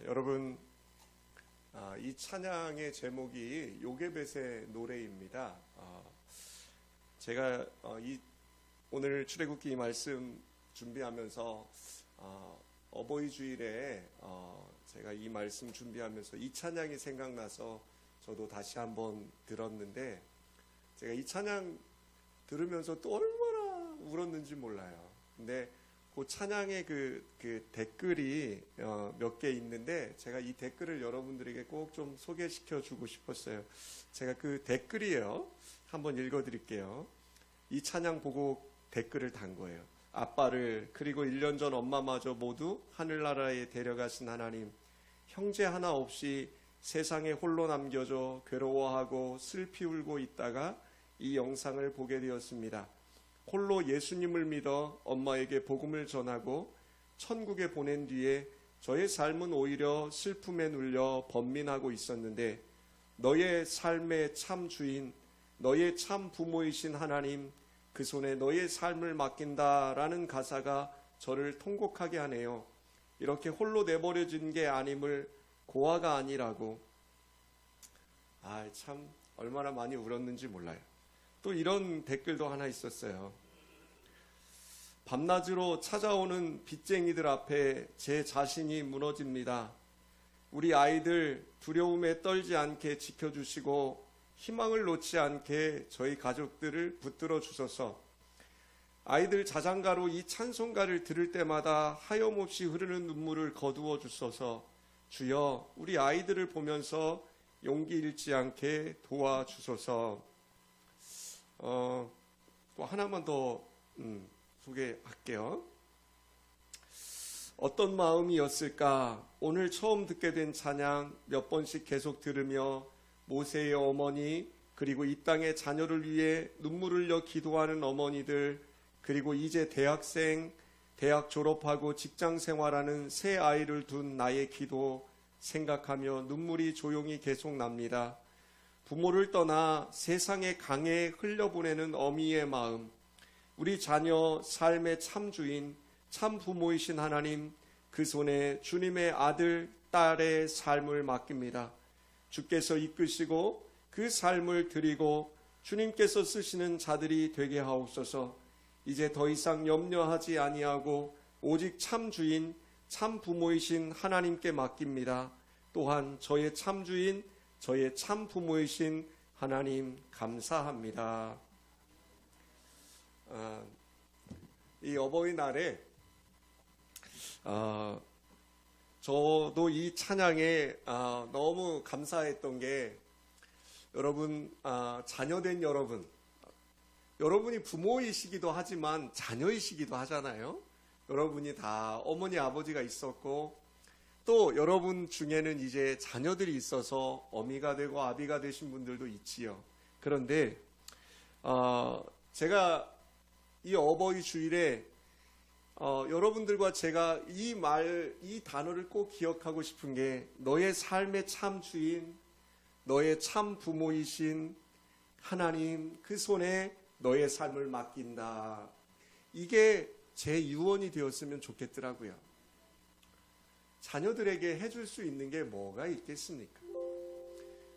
여러분, 이 찬양의 제목이 요게벳의 노래입니다. 제가 오늘 출애굽기 말씀 준비하면서 어버이 주일에 제가 이 말씀 준비하면서 이 찬양이 생각나서 저도 다시 한번 들었는데, 제가 이 찬양 들으면서 또 얼마나 울었는지 몰라요. 근데 그 찬양의 그 댓글이 몇 개 있는데, 제가 이 댓글을 여러분들에게 꼭 좀 소개시켜 주고 싶었어요. 제가 그 댓글이에요. 한번 읽어 드릴게요. 이 찬양 보고 댓글을 단 거예요. 아빠를, 그리고 1년 전 엄마마저 모두 하늘나라에 데려가신 하나님, 형제 하나 없이 세상에 홀로 남겨져 괴로워하고 슬피 울고 있다가 이 영상을 보게 되었습니다. 홀로 예수님을 믿어 엄마에게 복음을 전하고 천국에 보낸 뒤에 저의 삶은 오히려 슬픔에 눌려 번민하고 있었는데, 너의 삶의 참 주인, 너의 참 부모이신 하나님, 그 손에 너의 삶을 맡긴다라는 가사가 저를 통곡하게 하네요. 이렇게 홀로 내버려진 게 아님을 고아가 아니라고. 참 얼마나 많이 울었는지 몰라요. 또 이런 댓글도 하나 있었어요. 밤낮으로 찾아오는 빚쟁이들 앞에 제 자신이 무너집니다. 우리 아이들 두려움에 떨지 않게 지켜주시고 희망을 놓지 않게 저희 가족들을 붙들어 주소서. 아이들 자장가로 이 찬송가를 들을 때마다 하염없이 흐르는 눈물을 거두어 주소서. 주여, 우리 아이들을 보면서 용기 잃지 않게 도와주소서. 또 하나만 더 소개할게요. 어떤 마음이었을까? 오늘 처음 듣게 된 찬양 몇 번씩 계속 들으며 모세의 어머니, 그리고 이 땅의 자녀를 위해 눈물을 흘려 기도하는 어머니들, 그리고 이제 대학생, 대학 졸업하고 직장 생활하는 새 아이를 둔 나의 기도 생각하며 눈물이 조용히 계속 납니다. 부모를 떠나 세상의 강에 흘려보내는 어미의 마음, 우리 자녀 삶의 참 주인, 참 부모이신 하나님, 그 손에 주님의 아들, 딸의 삶을 맡깁니다. 주께서 이끄시고 그 삶을 드리고 주님께서 쓰시는 자들이 되게 하옵소서. 이제 더 이상 염려하지 아니하고 오직 참 주인, 참 부모이신 하나님께 맡깁니다. 또한 저의 참 주인, 저의 참 부모이신 하나님 감사합니다. 이 어버이날에 저도 이 찬양에 너무 감사했던 게, 여러분, 자녀된 여러분이 부모이시기도 하지만 자녀이시기도 하잖아요. 여러분이 다 어머니 아버지가 있었고, 또 여러분 중에는 이제 자녀들이 있어서 어미가 되고 아비가 되신 분들도 있지요. 그런데 제가 이 어버이 주일에 여러분들과 제가 이 단어를 꼭 기억하고 싶은 게, 너의 삶의 참 주인, 너의 참 부모이신 하나님, 그 손에 너의 삶을 맡긴다. 이게 제 유언이 되었으면 좋겠더라고요. 자녀들에게 해줄 수 있는 게 뭐가 있겠습니까?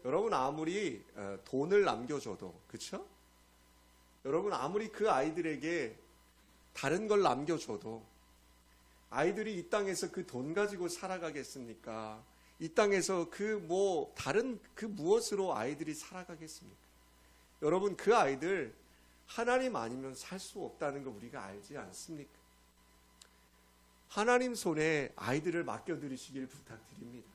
여러분, 아무리 돈을 남겨줘도, 그렇죠? 여러분, 아무리 그 아이들에게 다른 걸 남겨줘도 아이들이 이 땅에서 그 돈 가지고 살아가겠습니까? 이 땅에서 다른 그 무엇으로 아이들이 살아가겠습니까? 여러분, 그 아이들 하나님 아니면 살 수 없다는 거 우리가 알지 않습니까? 하나님 손에 아이들을 맡겨드리시길 부탁드립니다.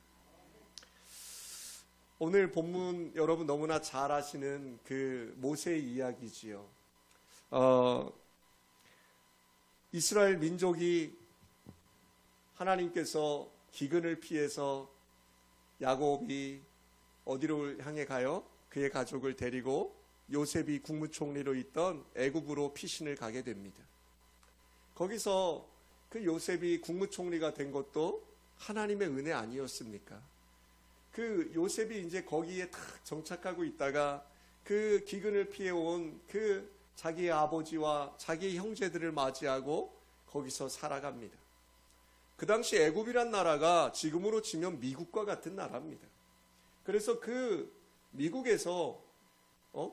오늘 본문 여러분 너무나 잘 아시는 그 모세의 이야기지요. 이스라엘 민족이 하나님께서 기근을 피해서 야곱이 어디로 향해 가요? 그의 가족을 데리고 요셉이 국무총리로 있던 애굽으로 피신을 가게 됩니다. 거기서 그 요셉이 국무총리가 된 것도 하나님의 은혜 아니었습니까? 그 요셉이 이제 거기에 탁 정착하고 있다가 그 기근을 피해온 그 자기의 아버지와 자기의 형제들을 맞이하고 거기서 살아갑니다. 그 당시 애굽이란 나라가 지금으로 치면 미국과 같은 나라입니다. 그래서 그 미국에서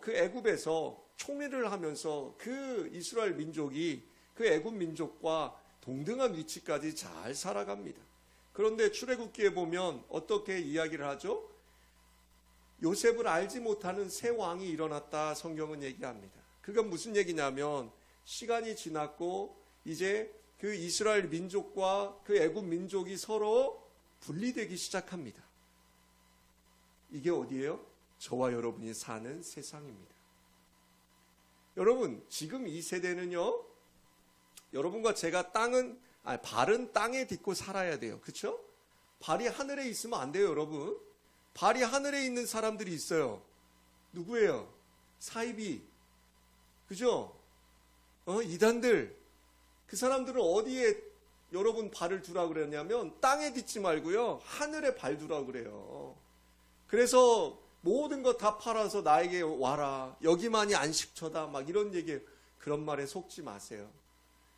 그 애굽에서 총리를 하면서 그 이스라엘 민족이 그 애굽 민족과 동등한 위치까지 잘 살아갑니다. 그런데 출애굽기에 보면 어떻게 이야기를 하죠? 요셉을 알지 못하는 새 왕이 일어났다 성경은 얘기합니다. 그건 무슨 얘기냐면 시간이 지났고 이제 그 이스라엘 민족과 그 애굽 민족이 서로 분리되기 시작합니다. 이게 어디예요? 저와 여러분이 사는 세상입니다. 여러분, 지금 이 세대는요, 여러분과 제가 발은 땅에 딛고 살아야 돼요. 그렇죠? 발이 하늘에 있으면 안 돼요, 여러분. 발이 하늘에 있는 사람들이 있어요. 누구예요? 사이비. 그죠? 이단들. 그 사람들은 어디에 여러분 발을 두라고 그랬냐면 땅에 딛지 말고요. 하늘에 발 두라고 그래요. 그래서 모든 거 다 팔아서 나에게 와라. 여기만이 안식처다. 막 이런 얘기, 그런 말에 속지 마세요.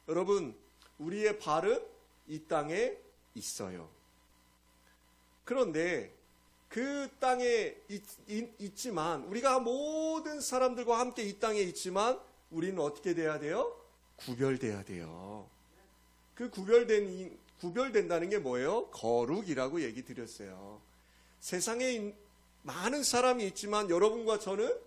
여러분, 우리의 발은 이 땅에 있어요. 그런데 그 땅에 있지만, 우리가 모든 사람들과 함께 이 땅에 있지만, 우리는 어떻게 돼야 돼요? 구별돼야 돼요. 그 구별된다는 게 뭐예요? 거룩이라고 얘기 드렸어요. 세상에 많은 사람이 있지만 여러분과 저는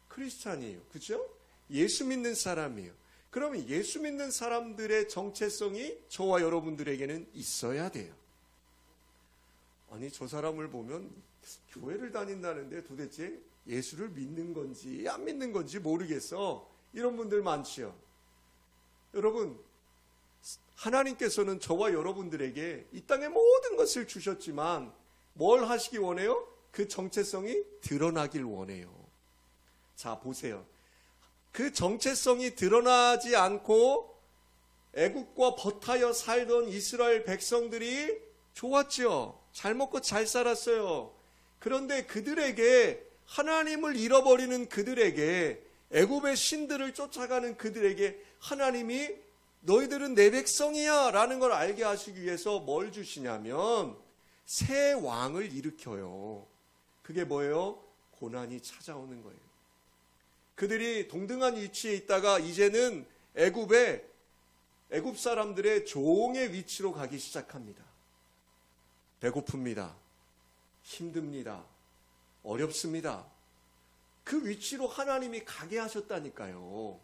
크리스찬이에요. 그죠? 예수 믿는 사람이에요. 그러면 예수 믿는 사람들의 정체성이 저와 여러분들에게는 있어야 돼요. 아니, 저 사람을 보면 교회를 다닌다는데 도대체 예수를 믿는 건지 안 믿는 건지 모르겠어. 이런 분들 많지요. 여러분, 하나님께서는 저와 여러분들에게 이 땅의 모든 것을 주셨지만 뭘 하시기 원해요? 그 정체성이 드러나길 원해요. 자, 보세요. 그 정체성이 드러나지 않고 애국과 버타여 살던 이스라엘 백성들이 좋았죠. 잘 먹고 잘 살았어요. 그런데 그들에게, 하나님을 잃어버리는 그들에게, 애굽의 신들을 쫓아가는 그들에게 하나님이 너희들은 내 백성이야 라는 걸 알게 하시기 위해서 뭘 주시냐면 새 왕을 일으켜요. 그게 뭐예요? 고난이 찾아오는 거예요. 그들이 동등한 위치에 있다가 이제는 애굽 사람들의 종의 위치로 가기 시작합니다. 배고픕니다. 힘듭니다. 어렵습니다. 그 위치로 하나님이 가게 하셨다니까요.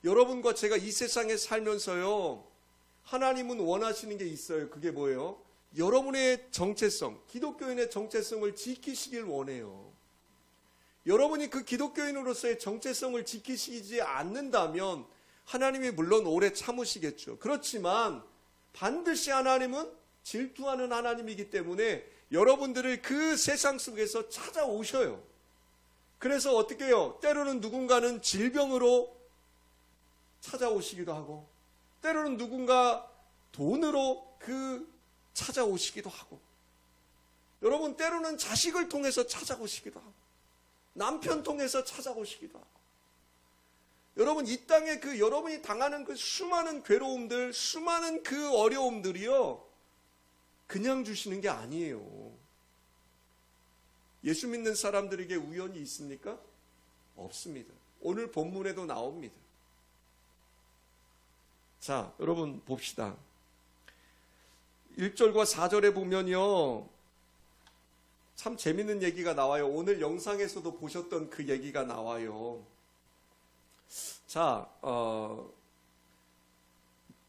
여러분과 제가 이 세상에 살면서요, 하나님은 원하시는 게 있어요. 그게 뭐예요? 여러분의 정체성, 기독교인의 정체성을 지키시길 원해요. 여러분이 그 기독교인으로서의 정체성을 지키시지 않는다면 하나님이 물론 오래 참으시겠죠. 그렇지만 반드시 하나님은 질투하는 하나님이기 때문에 여러분들을 그 세상 속에서 찾아오셔요. 그래서 어떻게 해요? 때로는 누군가는 질병으로 찾아오시기도 하고, 때로는 누군가 돈으로 찾아오시기도 하고, 여러분 때로는 자식을 통해서 찾아오시기도 하고, 남편 통해서 찾아오시기도 하고, 여러분 이 땅에 여러분이 당하는 그 수많은 괴로움들, 수많은 그 어려움들이요, 그냥 주시는 게 아니에요. 예수 믿는 사람들에게 우연이 있습니까? 없습니다. 오늘 본문에도 나옵니다. 자, 여러분 봅시다. 1절과 4절에 보면요, 참 재밌는 얘기가 나와요. 오늘 영상에서도 보셨던 그 얘기가 나와요. 자,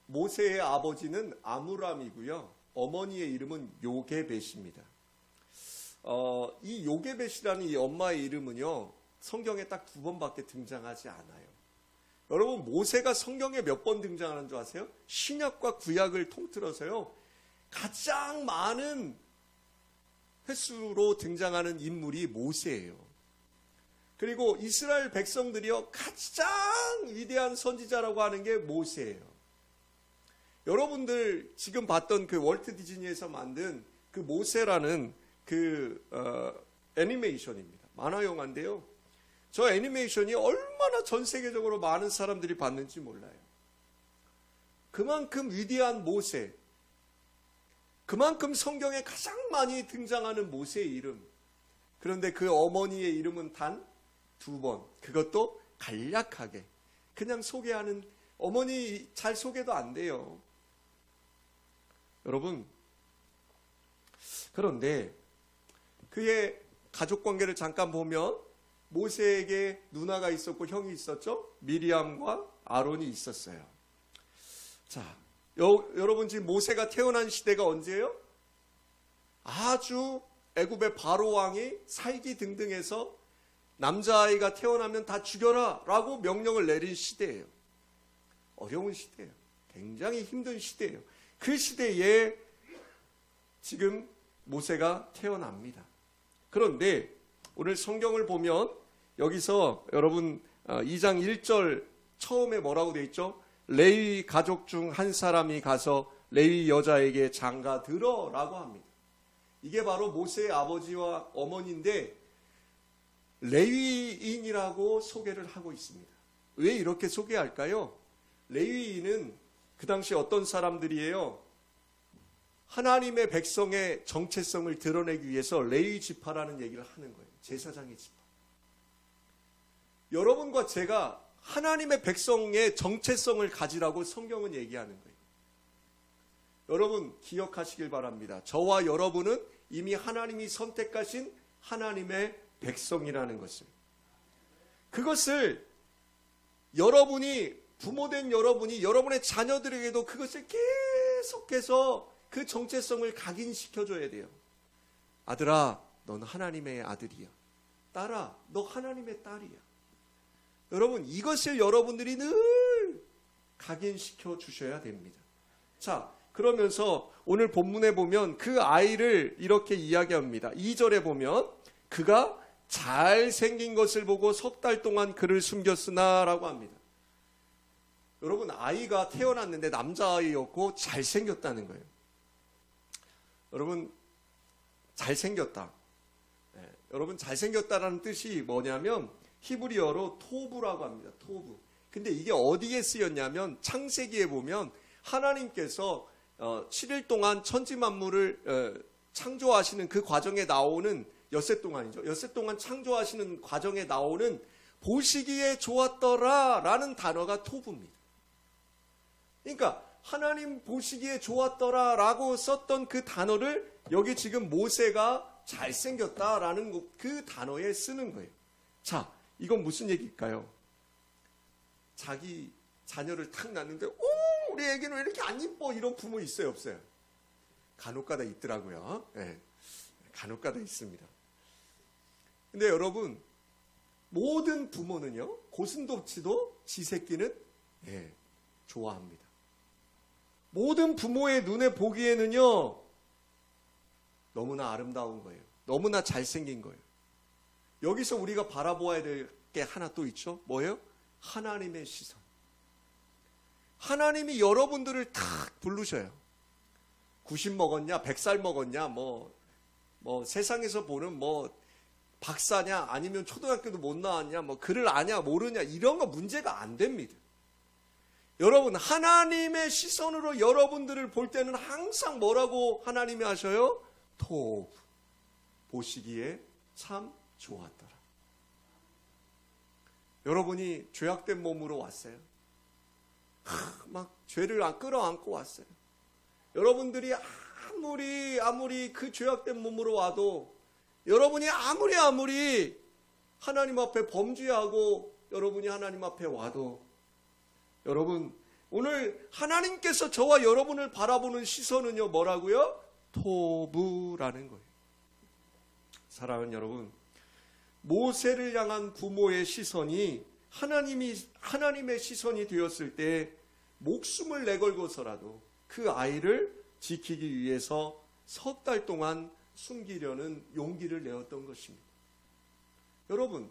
모세의 아버지는 아므람이고요. 어머니의 이름은 요게벳입니다. 이 요게벳이라는 이 엄마의 이름은요, 성경에 딱 2번밖에 등장하지 않아요. 여러분, 모세가 성경에 몇 번 등장하는 줄 아세요? 신약과 구약을 통틀어서요, 가장 많은 횟수로 등장하는 인물이 모세예요. 그리고 이스라엘 백성들이요, 가장 위대한 선지자라고 하는 게 모세예요. 여러분들 지금 봤던 그 월트 디즈니에서 만든 그 모세라는 애니메이션입니다. 만화 영화인데요. 저 애니메이션이 얼마나 전 세계적으로 많은 사람들이 봤는지 몰라요. 그만큼 위대한 모세, 그만큼 성경에 가장 많이 등장하는 모세의 이름. 그런데 그 어머니의 이름은 단 2번. 그것도 간략하게. 그냥 소개하는, 어머니 잘 소개도 안 돼요. 여러분, 그런데 그의 가족 관계를 잠깐 보면 모세에게 누나가 있었고 형이 있었죠? 미리암과 아론이 있었어요. 자, 여러분 지금 모세가 태어난 시대가 언제예요? 아주 애굽의 바로 왕이 살기등등해서 남자아이가 태어나면 다 죽여라 라고 명령을 내린 시대예요. 어려운 시대예요. 굉장히 힘든 시대예요. 그 시대에 지금 모세가 태어납니다. 그런데 오늘 성경을 보면 여기서 여러분 2장 1절 처음에 뭐라고 되어 있죠? 레위 가족 중 한 사람이 가서 레위 여자에게 장가 들어라고 합니다. 이게 바로 모세의 아버지와 어머니인데 레위인이라고 소개를 하고 있습니다. 왜 이렇게 소개할까요? 레위인은 그 당시 어떤 사람들이에요? 하나님의 백성의 정체성을 드러내기 위해서 레위 지파라는 얘기를 하는 거예요. 제사장의 지파. 여러분과 제가 하나님의 백성의 정체성을 가지라고 성경은 얘기하는 거예요. 여러분 기억하시길 바랍니다. 저와 여러분은 이미 하나님이 선택하신 하나님의 백성이라는 것을. 그것을 여러분이, 부모된 여러분이 여러분의 자녀들에게도 그것을 계속해서 그 정체성을 각인시켜줘야 돼요. 아들아, 넌 하나님의 아들이야. 딸아, 너 하나님의 딸이야. 여러분, 이것을 여러분들이 늘 각인시켜 주셔야 됩니다. 자, 그러면서 오늘 본문에 보면 그 아이를 이렇게 이야기합니다. 2절에 보면 그가 잘생긴 것을 보고 3달 동안 그를 숨겼으나 라고 합니다. 여러분, 아이가 태어났는데 남자아이였고 잘생겼다는 거예요. 여러분, 잘생겼다. 네, 여러분, 잘생겼다라는 뜻이 뭐냐면 히브리어로 토브라고 합니다. 토브. 근데 이게 어디에 쓰였냐면 창세기에 보면 하나님께서 7일 동안 천지만물을 창조하시는 그 과정에 나오는 엿새 동안이죠. 엿새 동안 창조하시는 과정에 나오는 보시기에 좋았더라 라는 단어가 토브입니다. 그러니까 하나님 보시기에 좋았더라 라고 썼던 그 단어를 여기 지금 모세가 잘생겼다라는 그 단어에 쓰는 거예요. 자, 이건 무슨 얘기일까요? 자기 자녀를 탁 낳는데 우리 애기는 왜 이렇게 안 이뻐? 이런 부모 있어요, 없어요? 간혹가다 있더라고요. 네, 간혹가다 있습니다. 근데 여러분, 모든 부모는요, 고슴도치도 지 새끼는 좋아합니다. 모든 부모의 눈에 보기에는요, 너무나 아름다운 거예요. 너무나 잘생긴 거예요. 여기서 우리가 바라보아야 될 게 하나 또 있죠. 뭐예요? 하나님의 시선. 하나님이 여러분들을 탁 부르셔요. 90 먹었냐, 100살 먹었냐, 뭐 세상에서 보는 박사냐, 아니면 초등학교도 못 나왔냐, 글을 아냐, 모르냐, 이런 거 문제가 안 됩니다. 여러분, 하나님의 시선으로 여러분들을 볼 때는 항상 뭐라고 하나님이 하셔요? 토브. 보시기에 참 좋았더라. 여러분이 죄악된 몸으로 왔어요. 막 죄를 끌어안고 왔어요. 여러분들이 아무리 그 죄악된 몸으로 와도, 여러분이 아무리 하나님 앞에 범죄하고 여러분이 하나님 앞에 와도, 여러분 오늘 하나님께서 저와 여러분을 바라보는 시선은요, 뭐라고요? 토브라는 거예요. 사랑하는 여러분, 모세를 향한 부모의 시선이 하나님의 시선이 되었을 때 목숨을 내걸고서라도 그 아이를 지키기 위해서 3달 동안 숨기려는 용기를 내었던 것입니다. 여러분,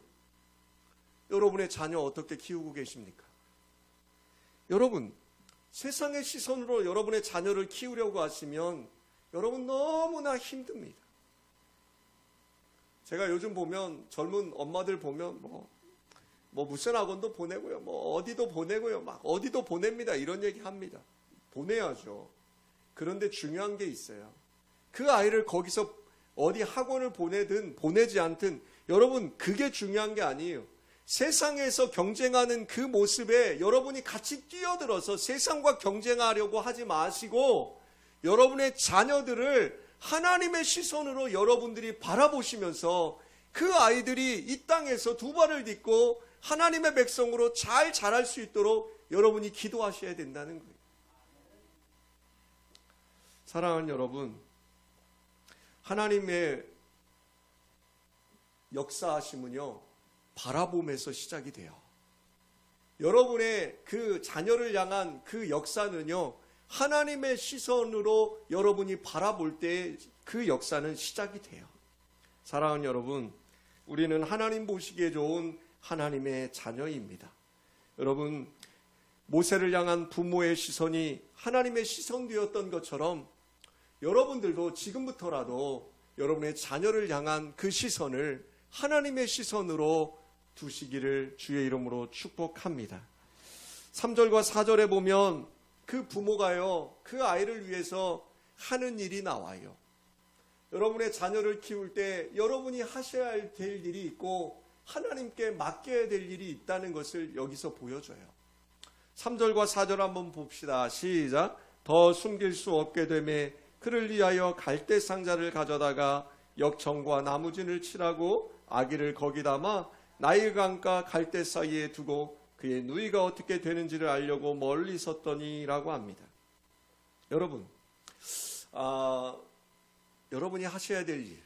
여러분의 자녀 어떻게 키우고 계십니까? 여러분, 세상의 시선으로 여러분의 자녀를 키우려고 하시면 여러분 너무나 힘듭니다. 제가 요즘 보면 젊은 엄마들 보면 무슨 학원도 보내고요, 어디도 보내고요, 막 어디도 보냅니다, 이런 얘기 합니다. 보내야죠. 그런데 중요한 게 있어요. 그 아이를 거기서 어디 학원을 보내든 보내지 않든 여러분 그게 중요한 게 아니에요. 세상에서 경쟁하는 그 모습에 여러분이 같이 뛰어들어서 세상과 경쟁하려고 하지 마시고 여러분의 자녀들을 하나님의 시선으로 여러분들이 바라보시면서 그 아이들이 이 땅에서 두 발을 딛고 하나님의 백성으로 잘 자랄 수 있도록 여러분이 기도하셔야 된다는 거예요. 사랑하는 여러분, 하나님의 역사하심은요, 바라봄에서 시작이 돼요. 여러분의 그 자녀를 향한 그 역사는요, 하나님의 시선으로 여러분이 바라볼 때 그 역사는 시작이 돼요. 사랑하는 여러분, 우리는 하나님 보시기에 좋은 하나님의 자녀입니다. 여러분, 모세를 향한 부모의 시선이 하나님의 시선되었던 것처럼 여러분들도 지금부터라도 여러분의 자녀를 향한 그 시선을 하나님의 시선으로 두시기를 주의 이름으로 축복합니다. 3절과 4절에 보면 그 부모가요, 그 아이를 위해서 하는 일이 나와요. 여러분의 자녀를 키울 때 여러분이 하셔야 될 일이 있고 하나님께 맡겨야 될 일이 있다는 것을 여기서 보여줘요. 3절과 4절 한번 봅시다. 시작. 더 숨길 수 없게 되매 그를 위하여 갈대 상자를 가져다가 역청과 나무진을 칠하고 아기를 거기 담아 나일강과 갈대 사이에 두고 그의 누이가 어떻게 되는지를 알려고 멀리 섰더니라고 합니다. 여러분, 여러분이 하셔야 될 일,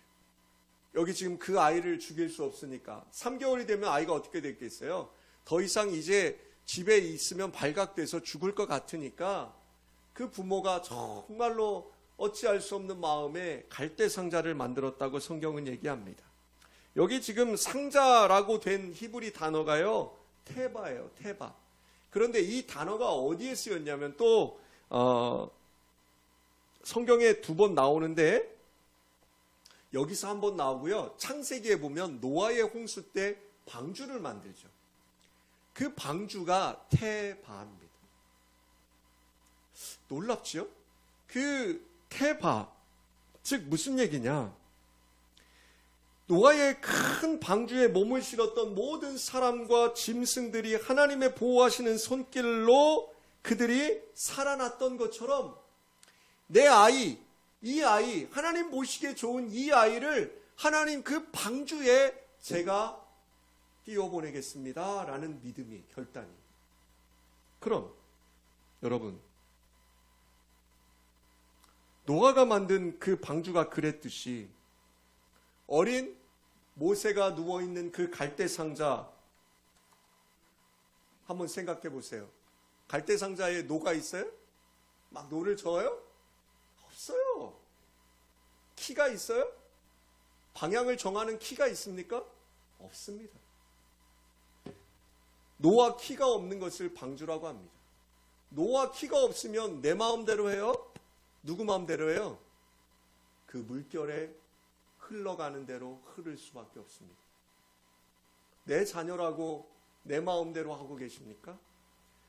여기 지금 그 아이를 죽일 수 없으니까 3개월이 되면 아이가 어떻게 됐겠어요? 더 이상 이제 집에 있으면 발각돼서 죽을 것 같으니까 그 부모가 정말로 어찌할 수 없는 마음에 갈대 상자를 만들었다고 성경은 얘기합니다. 여기 지금 상자라고 된 히브리 단어가요, 테바예요, 테바. 그런데 이 단어가 어디에 쓰였냐면 또 성경에 2번 나오는데 여기서 한 번 나오고요. 창세기에 보면 노아의 홍수 때 방주를 만들죠. 그 방주가 테바입니다. 놀랍지요? 그 테바, 즉 무슨 얘기냐? 노아의 큰 방주에 몸을 실었던 모든 사람과 짐승들이 하나님의 보호하시는 손길로 그들이 살아났던 것처럼 내 아이, 이 아이, 하나님 보시기에 좋은 이 아이를 하나님 그 방주에 제가 띄워보내겠습니다 라는 믿음이, 결단이. 그럼 여러분, 노아가 만든 그 방주가 그랬듯이 어린 모세가 누워있는 그 갈대 상자 한번 생각해 보세요. 갈대 상자에 노가 있어요? 막 노를 저어요? 없어요. 키가 있어요? 방향을 정하는 키가 있습니까? 없습니다. 노아 키가 없는 것을 방주라고 합니다. 노아 키가 없으면 내 마음대로 해요? 누구 마음대로 해요? 그 물결에 흘러가는 대로 흐를 수밖에 없습니다. 내 자녀라고 내 마음대로 하고 계십니까?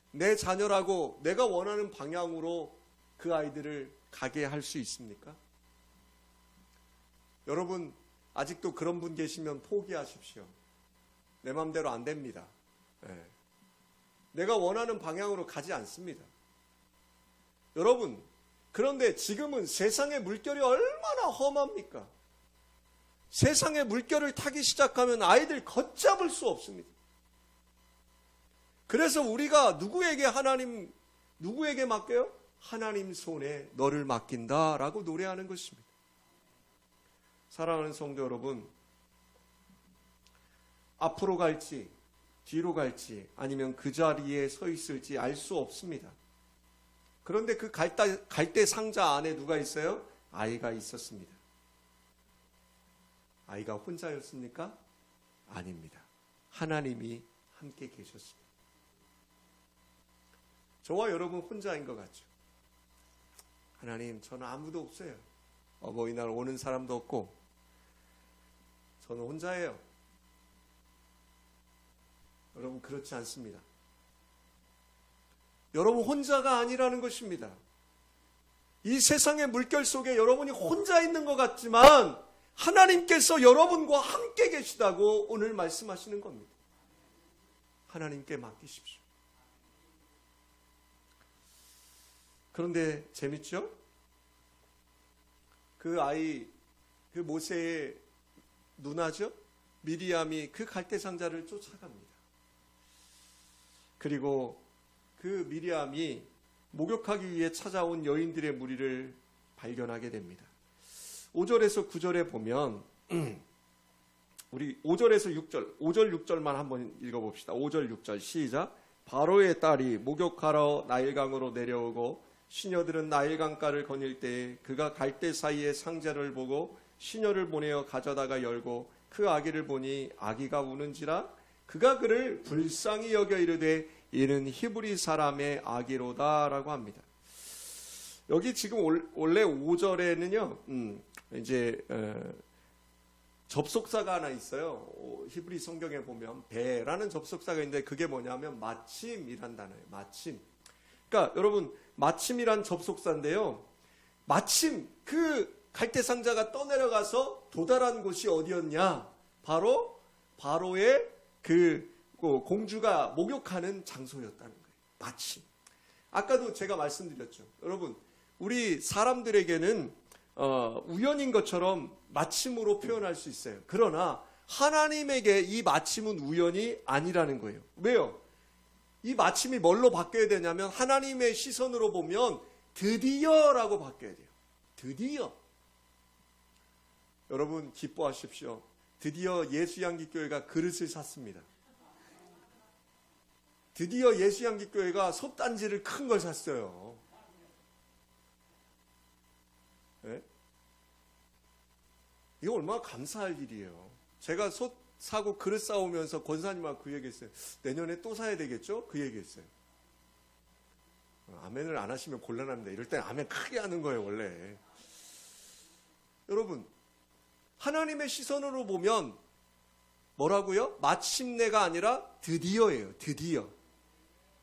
내 자녀라고 내가 원하는 방향으로 그 아이들을 가게 할 수 있습니까? 여러분, 아직도 그런 분 계시면 포기하십시오. 내 마음대로 안 됩니다. 네. 내가 원하는 방향으로 가지 않습니다. 여러분, 그런데 지금은 세상의 물결이 얼마나 험합니까? 세상의 물결을 타기 시작하면 아이들 걷잡을 수 없습니다. 그래서 우리가 누구에게 맡겨요? 하나님 손에 너를 맡긴다라고 노래하는 것입니다. 사랑하는 성도 여러분, 앞으로 갈지 뒤로 갈지 아니면 그 자리에 서 있을지 알 수 없습니다. 그런데 그 갈대 상자 안에 누가 있어요? 아이가 있었습니다. 아이가 혼자였습니까? 아닙니다. 하나님이 함께 계셨습니다. 저와 여러분 혼자인 것 같죠? 하나님, 저는 아무도 없어요. 어버이날 오는 사람도 없고 저는 혼자예요. 여러분, 그렇지 않습니다. 여러분 혼자가 아니라는 것입니다. 이 세상의 물결 속에 여러분이 혼자 있는 것 같지만 하나님께서 여러분과 함께 계시다고 오늘 말씀하시는 겁니다. 하나님께 맡기십시오. 그런데 재밌죠? 그 아이, 그 모세의 누나죠? 미리암이 그 갈대 상자를 쫓아갑니다. 그리고 그 미리암이 목욕하기 위해 찾아온 여인들의 무리를 발견하게 됩니다. 5절에서 9절에 보면 우리 5절에서 6절, 5절 6절만 한번 읽어봅시다. 5절 6절 시작. 바로의 딸이 목욕하러 나일강으로 내려오고 시녀들은 나일강가를 거닐 때에 그가 갈대 사이에 상자를 보고 시녀를 보내어 가져다가 열고 그 아기를 보니 아기가 우는지라 그가 그를 불쌍히 여겨 이르되 이는 히브리 사람의 아기로다 라고 합니다. 여기 지금 원래 5절에는요 이제 접속사가 하나 있어요. 히브리 성경에 보면 배라는 접속사가 있는데 그게 뭐냐면 마침이란 단어예요. 마침. 그러니까 여러분 마침이란 접속사인데요. 마침 그 갈대상자가 떠내려가서 도달한 곳이 어디였냐? 바로 바로의 그 공주가 목욕하는 장소였다는 거예요. 마침. 아까도 제가 말씀드렸죠. 여러분 우리 사람들에게는 우연인 것처럼 마침으로 표현할 수 있어요. 그러나 하나님에게 이 마침은 우연이 아니라는 거예요. 왜요? 이 마침이 뭘로 바뀌어야 되냐면 하나님의 시선으로 보면 드디어라고 바뀌어야 돼요. 드디어. 여러분 기뻐하십시오. 드디어 예수양기교회가 그릇을 샀습니다. 드디어 예수양기교회가 솥단지를 큰 걸 샀어요. 네? 이거 얼마나 감사할 일이에요. 제가 솥 사고 그릇 싸우면서 권사님하고 그 얘기했어요. 내년에 또 사야 되겠죠? 그 얘기했어요. 아멘을 안 하시면 곤란합니다. 이럴 땐 아멘 크게 하는 거예요, 원래. 여러분, 하나님의 시선으로 보면 뭐라고요? 마침내가 아니라 드디어예요. 드디어.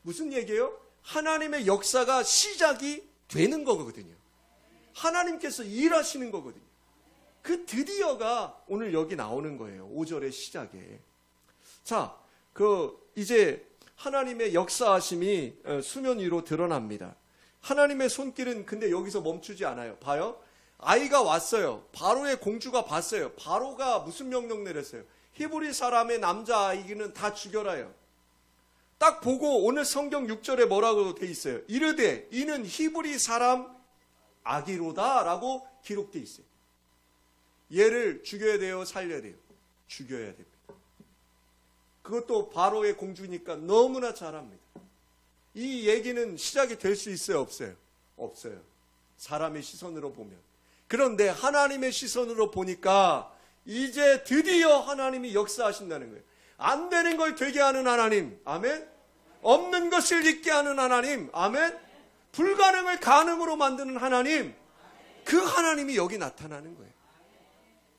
무슨 얘기예요? 하나님의 역사가 시작이 되는 거거든요. 하나님께서 일하시는 거거든요. 그 드디어가 오늘 여기 나오는 거예요. 5절의 시작에. 자, 이제 하나님의 역사하심이 수면 위로 드러납니다. 하나님의 손길은 근데 여기서 멈추지 않아요. 봐요. 아이가 왔어요. 바로의 공주가 봤어요. 바로가 무슨 명령 내렸어요? 히브리 사람의 남자아이는 다 죽여라요. 딱 보고 오늘 성경 6절에 뭐라고 돼 있어요? 이르되 이는 히브리 사람 아기로다 라고 기록돼 있어요. 얘를 죽여야 돼요? 살려야 돼요? 죽여야 됩니다. 그것도 바로의 공주니까 너무나 잘합니다. 이 얘기는 시작이 될 수 있어요? 없어요? 없어요. 사람의 시선으로 보면. 그런데 하나님의 시선으로 보니까 이제 드디어 하나님이 역사하신다는 거예요. 안 되는 걸 되게 하는 하나님. 아멘. 없는 것을 있게 하는 하나님. 아멘. 불가능을 가능으로 만드는 하나님. 그 하나님이 여기 나타나는 거예요.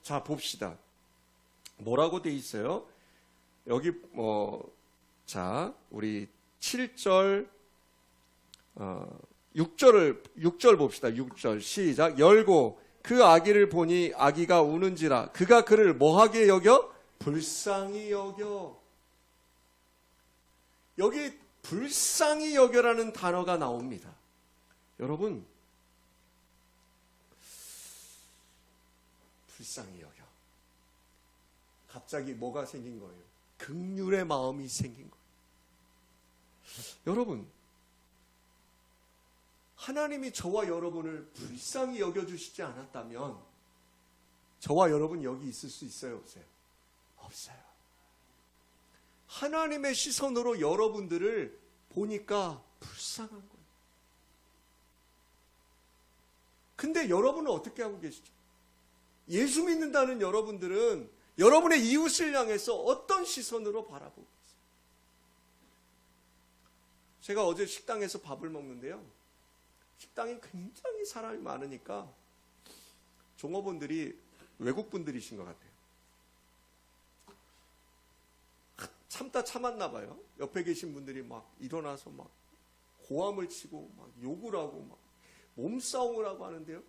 자, 봅시다. 뭐라고 돼 있어요? 여기 자, 우리 7절 6절 봅시다. 6절 시작. 열고 그 아기를 보니 아기가 우는지라 그가 그를 뭐하게 여겨? 불쌍히 여겨. 여기 불쌍히 여겨라는 단어가 나옵니다. 여러분, 불쌍히 여겨. 갑자기 뭐가 생긴 거예요? 긍휼의 마음이 생긴 거예요. 여러분, 하나님이 저와 여러분을 불쌍히 여겨주시지 않았다면 저와 여러분 여기 있을 수 있어요? 없어요? 없어요. 하나님의 시선으로 여러분들을 보니까 불쌍한 거예요. 근데 여러분은 어떻게 하고 계시죠? 예수 믿는다는 여러분들은 여러분의 이웃을 향해서 어떤 시선으로 바라보고 계세요? 제가 어제 식당에서 밥을 먹는데요. 식당이 굉장히 사람이 많으니까 종업원들이 외국분들이신 것 같아요. 참다 참았나 봐요. 옆에 계신 분들이 막 일어나서 막 고함을 치고 막 욕을 하고 막 몸싸움을 하고 하는데요.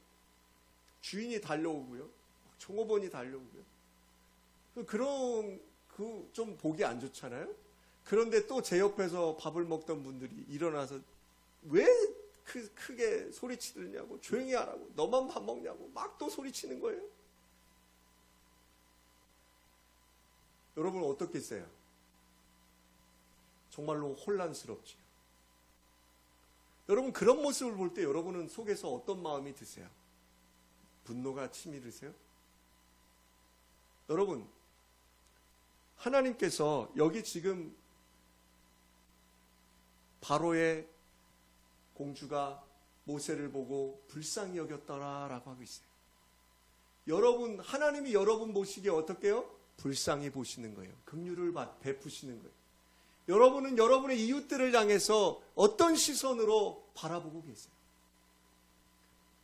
주인이 달려오고요. 종업원이 달려오고요. 그런 좀 보기 안 좋잖아요. 그런데 또 제 옆에서 밥을 먹던 분들이 일어나서 왜 크게 소리치느냐고, 조용히 하라고, 너만 밥 먹냐고 막 또 소리치는 거예요. 여러분 어떻겠어요? 정말로 혼란스럽지요. 여러분 그런 모습을 볼 때 여러분은 속에서 어떤 마음이 드세요? 분노가 치밀으세요? 여러분, 하나님께서 여기 지금 바로의 공주가 모세를 보고 불쌍히 여겼더라라고 하고 있어요. 여러분, 하나님이 여러분 보시기에 어떻게 해요? 불쌍히 보시는 거예요. 긍휼을 베푸시는 거예요. 여러분은 여러분의 이웃들을 향해서 어떤 시선으로 바라보고 계세요?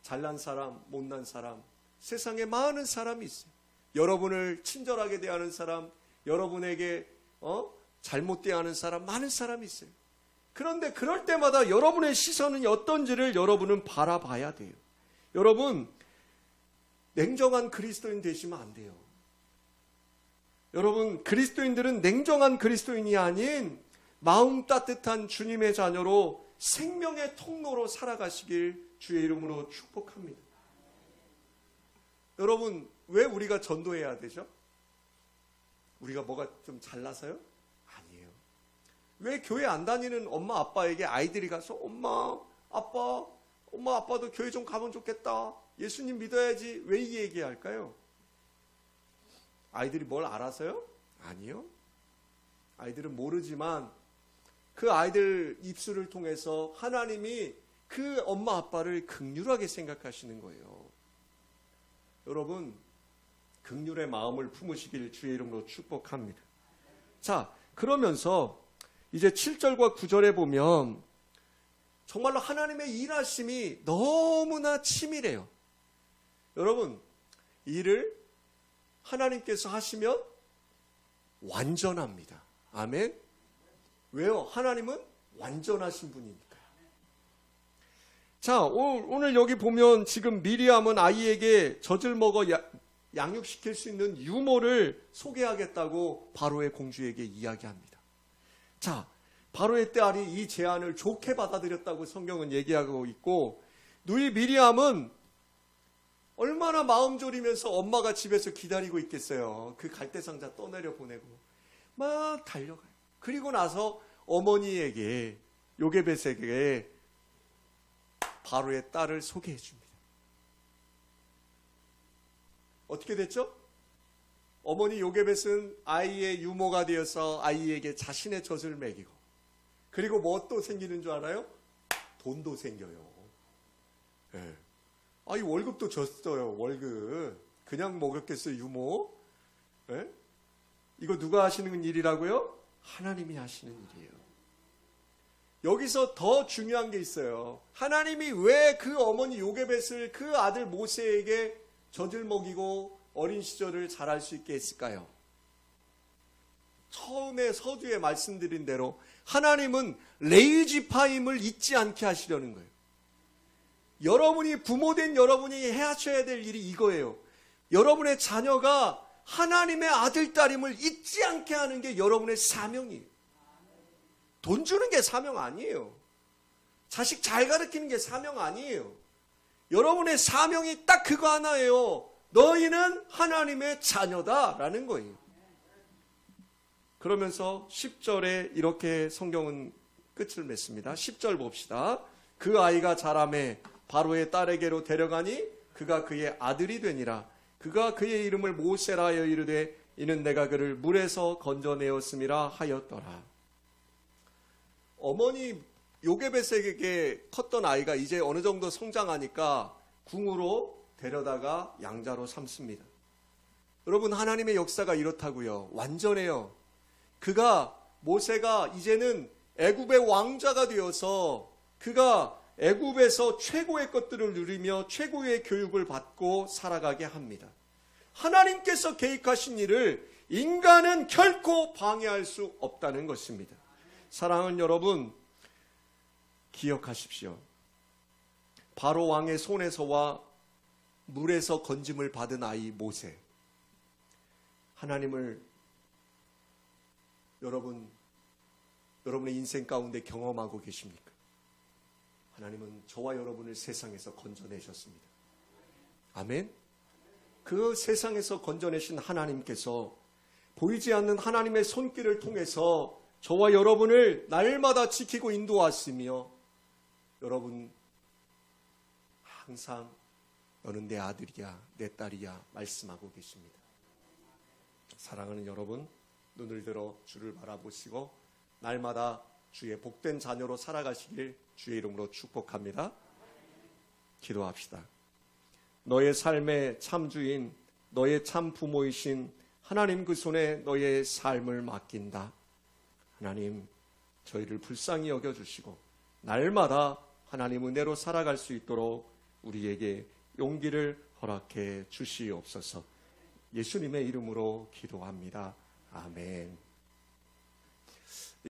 잘난 사람, 못난 사람, 세상에 많은 사람이 있어요. 여러분을 친절하게 대하는 사람, 여러분에게 잘못 대하는 사람, 많은 사람이 있어요. 그런데 그럴 때마다 여러분의 시선은 어떤지를 여러분은 바라봐야 돼요. 여러분, 냉정한 그리스도인 되시면 안 돼요. 여러분, 그리스도인들은 냉정한 그리스도인이 아닌 마음 따뜻한 주님의 자녀로 생명의 통로로 살아가시길 주의 이름으로 축복합니다. 여러분, 왜 우리가 전도해야 되죠? 우리가 뭐가 좀 잘나서요? 아니에요. 왜 교회 안 다니는 엄마 아빠에게 아이들이 가서 엄마 아빠도 교회 좀 가면 좋겠다, 예수님 믿어야지, 왜 이 얘기할까요? 아이들이 뭘 알아서요? 아니요. 아이들은 모르지만 그 아이들 입술을 통해서 하나님이 그 엄마 아빠를 긍휼하게 생각하시는 거예요. 여러분, 긍휼의 마음을 품으시길 주의 이름으로 축복합니다. 자, 그러면서 이제 7절과 9절에 보면 정말로 하나님의 일하심이 너무나 치밀해요. 여러분, 일을 하나님께서 하시면 완전합니다. 아멘. 왜요? 하나님은 완전하신 분이니까요. 자, 오늘 여기 보면 지금 미리암은 아이에게 젖을 먹어 양육시킬 수 있는 유모를 소개하겠다고 바로의 공주에게 이야기합니다. 자, 바로의 딸이 이 제안을 좋게 받아들였다고 성경은 얘기하고 있고, 누이 미리암은 얼마나 마음 졸이면서 엄마가 집에서 기다리고 있겠어요. 그 갈대상자 떠내려 보내고 막 달려가요. 그리고 나서 어머니에게, 요게벳에게 바로의 딸을 소개해 줍니다. 어떻게 됐죠? 어머니 요게벳은 아이의 유모가 되어서 아이에게 자신의 젖을 먹이고, 그리고 뭐 또 생기는 줄 알아요? 돈도 생겨요. 네. 이 월급도 줬어요. 월급. 그냥 먹었겠어요, 유모? 네? 이거 누가 하시는 일이라고요? 하나님이 하시는 일이에요. 여기서 더 중요한 게 있어요. 하나님이 왜 그 어머니 요게벳을 그 아들 모세에게 젖을 먹이고 어린 시절을 잘할 수 있게 했을까요? 처음에 서두에 말씀드린 대로 하나님은 레이지파임을 잊지 않게 하시려는 거예요. 여러분이 부모된 여러분이 하셔야 될 일이 이거예요. 여러분의 자녀가 하나님의 아들, 딸임을 잊지 않게 하는 게 여러분의 사명이에요. 돈 주는 게 사명 아니에요. 자식 잘 가르치는 게 사명 아니에요. 여러분의 사명이 딱 그거 하나예요. 너희는 하나님의 자녀다라는 거예요. 그러면서 10절에 이렇게 성경은 끝을 맺습니다. 10절 봅시다. 그 아이가 자라매 바로의 딸에게로 데려가니 그가 그의 아들이 되니라. 그가 그의 이름을 모세라 하여 이르되 이는 내가 그를 물에서 건져내었음이라 하였더라. 어머니 요게벳에게 컸던 아이가 이제 어느 정도 성장하니까 궁으로 데려다가 양자로 삼습니다. 여러분, 하나님의 역사가 이렇다고요. 완전해요. 모세가 이제는 애굽의 왕자가 되어서 그가 애굽에서 최고의 것들을 누리며 최고의 교육을 받고 살아가게 합니다. 하나님께서 계획하신 일을 인간은 결코 방해할 수 없다는 것입니다. 사랑하는 여러분, 기억하십시오. 바로 왕의 손에서와 물에서 건짐을 받은 아이 모세. 하나님을 여러분의 인생 가운데 경험하고 계십니까? 하나님은 저와 여러분을 세상에서 건져내셨습니다. 아멘. 그 세상에서 건져내신 하나님께서 보이지 않는 하나님의 손길을 통해서 저와 여러분을 날마다 지키고 인도하시며 여러분 항상 너는 내 아들이야 내 딸이야 말씀하고 계십니다. 사랑하는 여러분, 눈을 들어 주를 바라보시고 날마다 주의 복된 자녀로 살아가시길 주의 이름으로 축복합니다. 기도합시다. 너의 삶의 참주인, 너의 참 부모이신 하나님 그 손에 너의 삶을 맡긴다. 하나님, 저희를 불쌍히 여겨주시고 날마다 하나님 은혜로 살아갈 수 있도록 우리에게 용기를 허락해 주시옵소서. 예수님의 이름으로 기도합니다. 아멘.